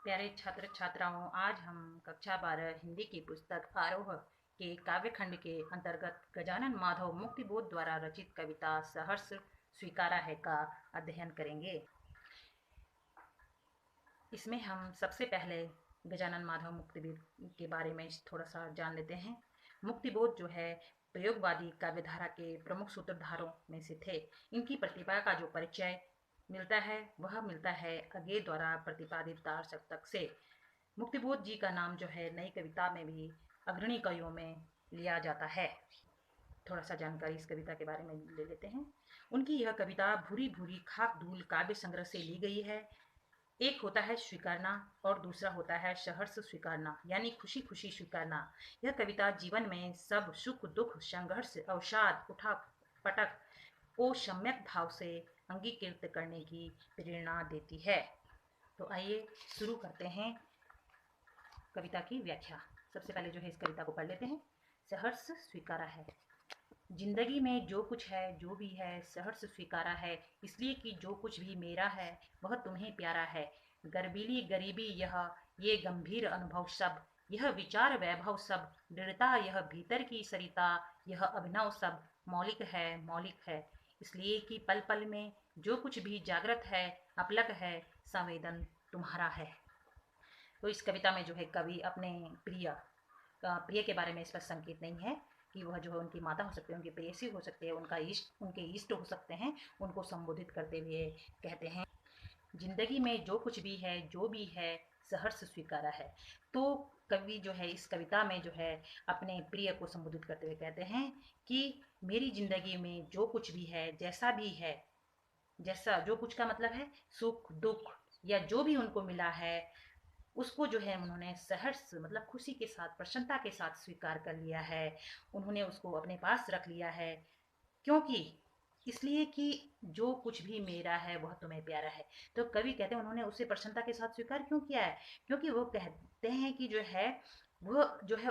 प्यारे छात्र छात्राओं, आज हम कक्षा 12 हिंदी की पुस्तक आरोह के काव्यखंड के अंतर्गत गजानन माधव मुक्तिबोध द्वारा रचित कविता सहर्ष स्वीकारा है का अध्ययन करेंगे। इसमें हम सबसे पहले गजानन माधव मुक्तिबोध के बारे में थोड़ा सा जान लेते हैं। मुक्तिबोध जो है प्रयोगवादी काव्यधारा के प्रमुख सूत्रधारों में से थे। इनकी प्रतिभा का जो परिचय मिलता है वह मिलता है अज्ञे द्वारा प्रतिपादित तार सप्तक से। मुक्तिबोध जी का नाम जो है नई कविता में भी अग्रणी कवियों में लिया जाता है। थोड़ा सा जानकारी इस कविता के बारे में ले लेते हैं। उनकी यह कविता भूरी भूरी खाक धूल काव्य संग्रह से ली गई है। एक होता है स्वीकारना और दूसरा होता है सहर्ष स्वीकारना, यानी खुशी खुशी स्वीकारना। यह कविता जीवन में सब सुख दुख संघर्ष अवसाद उठा पटक को सम्यक भाव से अंगीकृत करने की प्रेरणा देती है। तो आइए शुरू करते हैं कविता की व्याख्या। सबसे पहले जो है इस कविता को पढ़ लेते हैं। सहर्ष स्वीकारा है। जिंदगी में जो कुछ है जो भी है सहर्ष स्वीकारा है, इसलिए कि जो कुछ भी मेरा है वह तुम्हें प्यारा है। गर्बीली गरीबी यह ये गंभीर अनुभव सब, यह विचार वैभव सब, दृढ़ता यह भीतर की सरिता, यह अभिनव सब मौलिक है। इसलिए कि पल पल में जो कुछ भी जागृत है अपलक है, संवेदन तुम्हारा है। तो इस कविता में जो है कवि अपने प्रिय के बारे में स्पष्ट संकेत नहीं है कि वह जो है उनकी माता हो सकती है, उनकी प्रेयसी हो सकती है, उनके इष्ट हो सकते हैं। उनको संबोधित करते हुए कहते हैं, जिंदगी में जो कुछ भी है जो भी है सहर्ष स्वीकारा है। तो कवि जो है इस कविता में जो है अपने प्रिय को संबोधित करते हुए कहते हैं कि मेरी जिंदगी में जो कुछ भी है, जैसा भी है, जैसा जो कुछ का मतलब है सुख दुख या जो भी उनको मिला है, उसको जो है उन्होंने सहर्ष मतलब खुशी के साथ प्रसन्नता के साथ स्वीकार कर लिया है। उन्होंने उसको अपने पास रख लिया है। क्योंकि इसलिए कि जो कुछ भी मेरा है वह तुम्हें प्यारा है। तो कवि कहते हैं उन्होंने उसे प्रसन्नता के साथ स्वीकार क्यों किया है? क्योंकि वो कहते हैं कि जो है वह जो है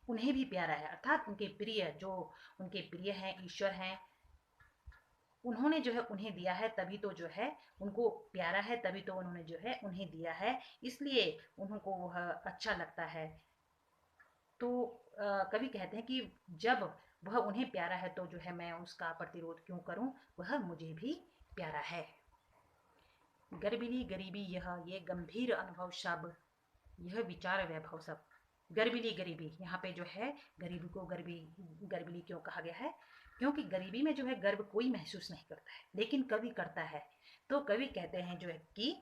उन्हें भी प्यारा है, अर्थात उनके प्रिय जो उनके प्रिय हैं ईश्वर हैं, उन्होंने जो है उन्हें दिया है, तभी तो जो है उनको प्यारा है, तभी तो उन्होंने जो है उन्हें दिया है, इसलिए उनको वह अच्छा लगता है। तो कवि कहते हैं कि जब वह उन्हें प्यारा है तो जो है मैं उसका प्रतिरोध क्यों करूं, वह मुझे भी प्यारा है। गर्बिली गरीबी यह ये गंभीर अनुभव सब, यह विचार वैभव सब। गर्बिली गरीबी, यहाँ पे जो है गरीबी को गर्बिली क्यों कहा गया है? क्योंकि गरीबी में जो है गर्व कोई महसूस नहीं करता है, लेकिन कवि करता है। तो कवि कहते हैं जो है कि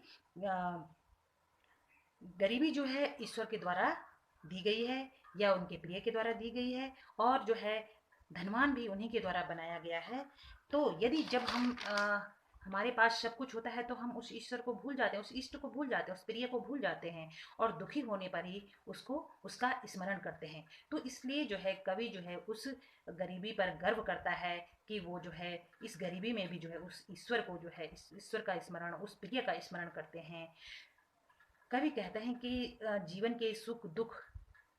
गरीबी जो है ईश्वर के द्वारा दी गई है या उनके प्रिय के द्वारा दी गई है, और जो है धनवान भी उन्हीं के द्वारा बनाया गया है। तो यदि जब हम हमारे पास सब कुछ होता है तो हम उस ईश्वर को भूल जाते हैं, उस इष्ट को भूल जाते हैं, उस प्रिय को भूल जाते हैं, और दुखी होने पर ही उसको उसका स्मरण करते हैं। तो इसलिए जो है कवि जो है उस गरीबी पर गर्व करता है कि वो जो है इस गरीबी में भी जो है उस ईश्वर को जो है इस ईश्वर का स्मरण, उस प्रिय का स्मरण करते हैं। कवि कहते हैं कि जीवन के सुख दुख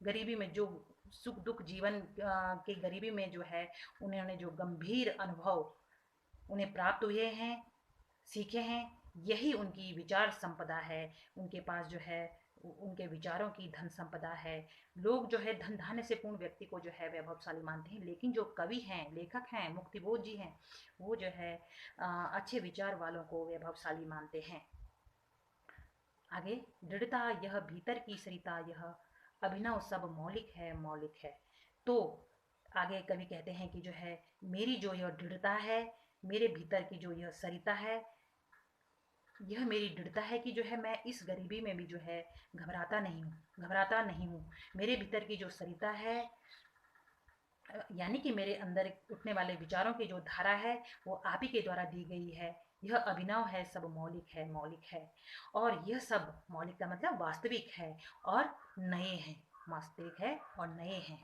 गरीबी में जो सुख दुख जीवन के गरीबी में जो है उन्होंने जो गंभीर अनुभव उन्हें प्राप्त हुए हैं, सीखे हैं, यही उनकी विचार संपदा है। उनके पास जो है उनके विचारों की धन संपदा है। लोग जो है धन धान्य से पूर्ण व्यक्ति को जो है वैभवशाली मानते हैं, लेकिन जो कवि हैं लेखक हैं मुक्तिबोध जी हैं, वो जो है अच्छे विचार वालों को वैभवशाली मानते हैं। आगे, दृढ़ता यह भीतर की सरिता, यह अभिनव सब मौलिक है। तो आगे कवि कहते हैं कि जो है मेरी जो यह दृढ़ता है, मेरे भीतर की जो यह सरिता है, यह मेरी दृढ़ता है कि जो है मैं इस गरीबी में भी जो है घबराता नहीं हूँ। मेरे भीतर की जो सरिता है, यानी कि मेरे अंदर उठने वाले विचारों की जो धारा है वो आप ही के द्वारा दी गई है। यह अभिनव है, सब मौलिक है। और यह सब मौलिक का मतलब वास्तविक है और नए हैं, वास्तविक है और नए हैं।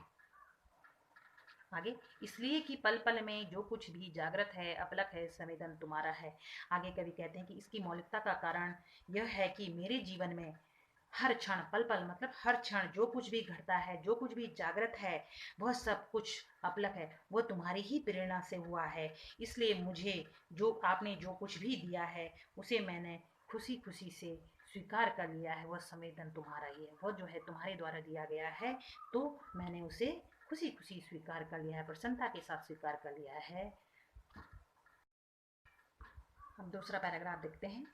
आगे, इसलिए कि पल पल में जो कुछ भी जागृत है अपलक है, संवेदन तुम्हारा है। आगे कवि कहते हैं कि इसकी मौलिकता का कारण यह है कि मेरे जीवन में हर क्षण पल पल मतलब हर क्षण जो कुछ भी घटता है, जो कुछ भी जागृत है, वह सब कुछ अपलक है, वो तुम्हारी ही प्रेरणा से हुआ है। इसलिए मुझे जो आपने जो कुछ भी दिया है उसे मैंने खुशी खुशी से स्वीकार कर लिया है, वह संवेदन तुम्हारा ही है, वह जो है तुम्हारे द्वारा दिया गया है, तो मैंने उसे खुशी खुशी स्वीकार कर लिया है, प्रसन्नता के साथ स्वीकार कर लिया है। अब दूसरा पैराग्राफ देखते हैं।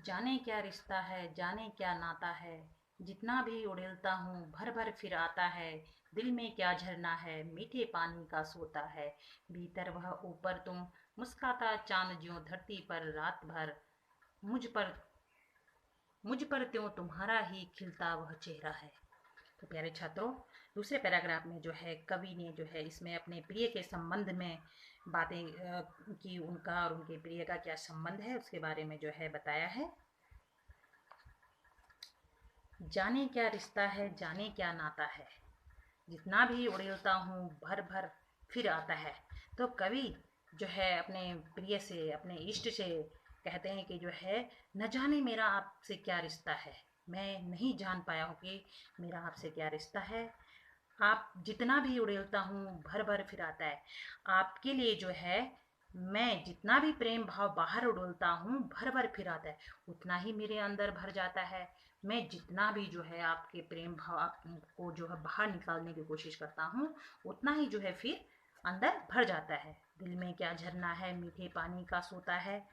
जाने क्या रिश्ता है, जाने क्या नाता है, जितना भी उड़ेलता हूँ भर भर फिर आता है। दिल में क्या झरना है, मीठे पानी का सोता है। भीतर वह ऊपर तुम, मुस्काता चांद ज्यों धरती पर रात भर। मुझ पर मुझ पर त्यों तुम्हारा ही खिलता वह चेहरा है। तो प्यारे छात्रों, दूसरे पैराग्राफ में जो है कवि ने जो है इसमें अपने प्रिय के संबंध में बातें की, उनका और उनके प्रिय का क्या संबंध है उसके बारे में जो है बताया है। जाने क्या रिश्ता है, जाने क्या नाता है, जितना भी उड़ेलता हूँ भर भर फिर आता है। तो कवि जो है अपने प्रिय से, अपने इष्ट से कहते हैं कि जो है न जाने मेरा आपसे क्या रिश्ता है, मैं नहीं जान पाया हूँ कि मेरा आपसे क्या रिश्ता है। आप जितना भी उड़ेलता हूँ भर भर फिर आता है। आपके लिए जो है मैं जितना भी प्रेम भाव बाहर उड़ेलता हूँ भर भर फिर आता है, उतना ही मेरे अंदर भर जाता है। मैं जितना भी जो है आपके प्रेम भाव आपको जो है बाहर निकालने की कोशिश करता हूँ, उतना ही जो है फिर अंदर भर जाता है। दिल में क्या झरना है, मीठे पानी का सोता है।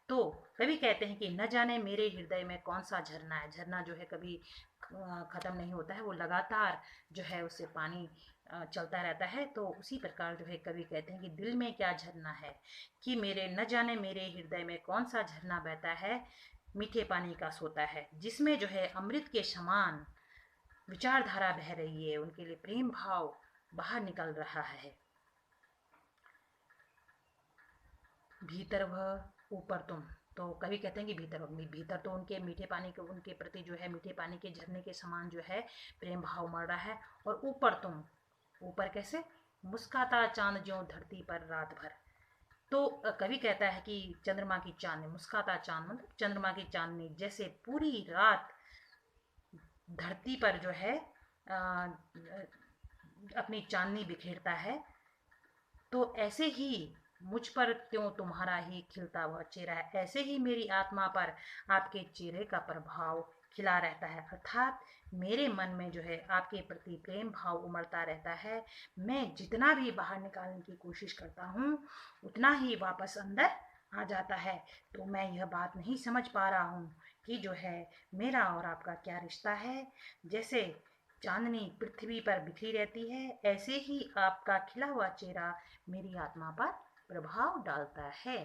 तो कवि कहते हैं कि न जाने मेरे हृदय में कौन सा झरना है। झरना जो है कभी ख़त्म नहीं होता है, वो लगातार जो है उससे पानी चलता रहता है। तो उसी प्रकार जो है कवि कहते हैं कि दिल में क्या झरना है, कि मेरे न जाने मेरे हृदय में कौन सा झरना बहता है, मीठे पानी का सोता है, जिसमें जो है अमृत के समान विचारधारा बह रही है, उनके लिए प्रेम भाव बाहर निकल रहा है। भीतर वह ऊपर तुम। तो कवि कहते हैं कि भीतर तो उनके मीठे पानी के, उनके प्रति जो है मीठे पानी के झरने के समान जो है प्रेम भाव मर रहा है। और ऊपर तुम, ऊपर कैसे, मुस्काता चांद ज्यों धरती पर रात भर। तो कवि कहता है कि चंद्रमा की चांदनी, मुस्काता चांद मतलब चंद्रमा की चांदनी जैसे पूरी रात धरती पर जो है अपनी चांदनी बिखेरता है, तो ऐसे ही मुझ पर त्यों तुम्हारा ही खिलता हुआ चेहरा है। ऐसे ही मेरी आत्मा पर आपके चेहरे का प्रभाव खिला रहता है, अर्थात मेरे मन में जो है आपके प्रति प्रेम भाव उमड़ता रहता है। मैं जितना भी बाहर निकालने की कोशिश करता हूँ, उतना ही वापस अंदर आ जाता है। तो मैं यह बात नहीं समझ पा रहा हूँ कि जो है मेरा और आपका क्या रिश्ता है। जैसे चांदनी पृथ्वी पर बिखरी रहती है, ऐसे ही आपका खिला हुआ चेहरा मेरी आत्मा पर प्रभाव डालता है।